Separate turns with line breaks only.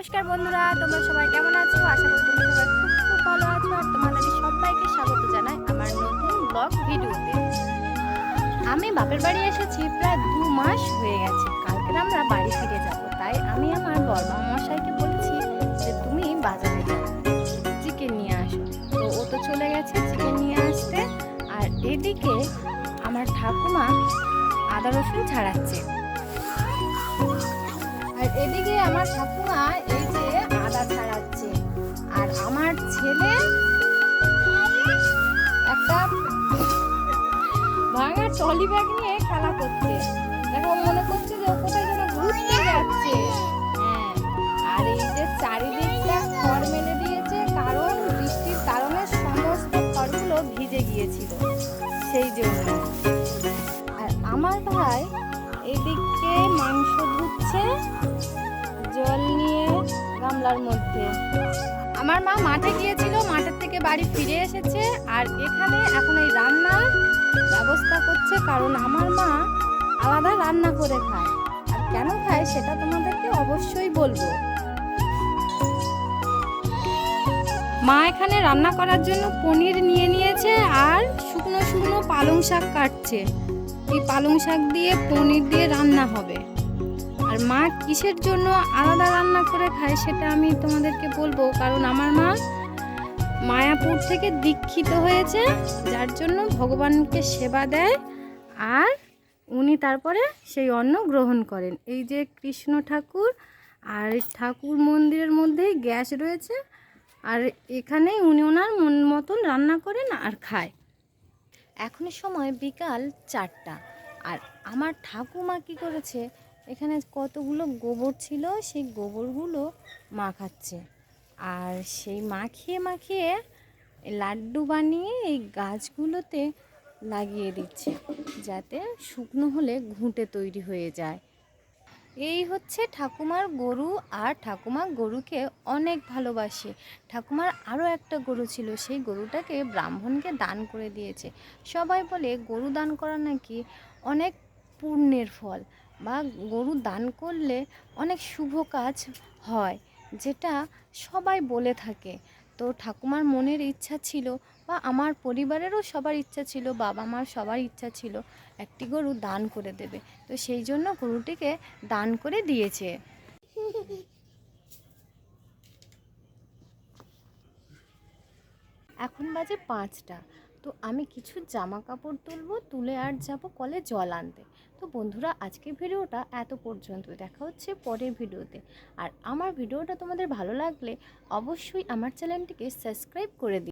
নমস্কার বন্ধুরা, তোমরা সবাই কেমন আছো? আশা করি তোমরা সবাই খুব ভালো আছো। আর তোমাদের সবাইকে স্বাগত জানাই আমার নতুন ব্লগ ভিডিওতে। আমি বাপের বাড়ি এসেছি প্রায় 2 মাস হয়ে গেছে। কালকে আমরা বাড়ি ফিরে যাব, তাই আমি আমার বড়মা মশাইকে বলছি যে তুমি বাজারে যাও, চিকেন নিয়ে আসো। তো ও তো চলে গেছে চিকেন নিয়ে আসতে। আর এদিকে আমার ঠাকুমা আদা রসুন ছাড়াচ্ছে। আর এদিকে আমার ঠাকুমা এই যে আদা ছাড়াচ্ছে। আর আমার ছেলে একটা ভাঙা ট্রলি ব্যাগ নিয়ে খেলা করছে। দেখো, মনে করছে যে ও কোথায় যেন ঘুরতে যাচ্ছে। হ্যাঁ, আর এই যে চারিদিকটা খড় মেলে দিয়েছে, কারণ বৃষ্টির কারণে সমস্ত খড়গুলো ভিজে গিয়েছিল, সেই জন্য। আর আমার ভাই এদিকে মাংস ধুচ্ছে জল নিয়ে গামলার মধ্যে। আমার মা মাঠে গিয়েছিল, মাঠের থেকে বাড়ি ফিরে এসেছে। আর এখানে এখন এই রান্নার ব্যবস্থা করছে, কারণ আমার মা আলাদা রান্না করে খায়। আর কেন খায় সেটা তোমাদেরকে অবশ্যই বলবো। মা এখানে রান্না করার জন্য পনির নিয়ে নিয়েছে আর শুকনো শুকনো পালং শাক কাটছে। এই পালং শাক দিয়ে পনির দিয়ে রান্না হবে। আর মা কিসের জন্য আলাদা রান্না করে খায় সেটা আমি তোমাদেরকে বলবো, কারণ আমার মা মায়াপুর থেকে দীক্ষিত হয়েছে, যার জন্য ভগবানকে সেবা দেয় আর উনি তারপরে সেই অন্ন গ্রহণ করেন। এই যে কৃষ্ণ ঠাকুর, আর ঠাকুর মন্দিরের মধ্যেই গ্যাস রয়েছে, আর এখানেই উনি ওনার মন মতন রান্না করেন আর খায়। এখন সময় বিকাল 4টা। আর আমার ঠাকুমা কি করেছে, এখানে কতগুলো গোবর ছিল, সেই গোবরগুলো মাখাচ্ছে। আর সেই মাখিয়ে মাখিয়ে লাড্ডু বানিয়ে এই গাছগুলোতে লাগিয়ে দিচ্ছে, যাতে শুকনো হলে ঘুঁটে তৈরি হয়ে যায়। এই হচ্ছে ঠাকুমার গরু। আর ঠাকুমা গরুকে অনেক ভালোবাসে। ঠাকুমার আরও একটা গরু ছিল, সেই গরুটাকে ব্রাহ্মণকে দান করে দিয়েছে। সবাই বলে গরু দান করা নাকি অনেক পুণ্যের ফল, বা গরু দান করলে অনেক শুভ কাজ হয়, যেটা সবাই বলে থাকে। তো ঠাকুমার মনের ইচ্ছা ছিল, বা আমার পরিবারেরও সবার ইচ্ছা ছিল, বাবা মার সবার ইচ্ছা ছিল একটি গরু দান করে দেবে। তো সেই জন্য গরুটিকে দান করে দিয়েছে। এখন বাজে 5টা। তো আমি কিছু জামা কাপড় তুলবো, তুলে আর যাব কলে জল আনতে। তো বন্ধুরা, আজকের ভিডিওটা এত পর্যন্ত। দেখা হচ্ছে পরের ভিডিওতে। আর আমার ভিডিওটা তোমাদের ভালো লাগলে অবশ্যই আমার চ্যানেলটিকে সাবস্ক্রাইব করে দিও।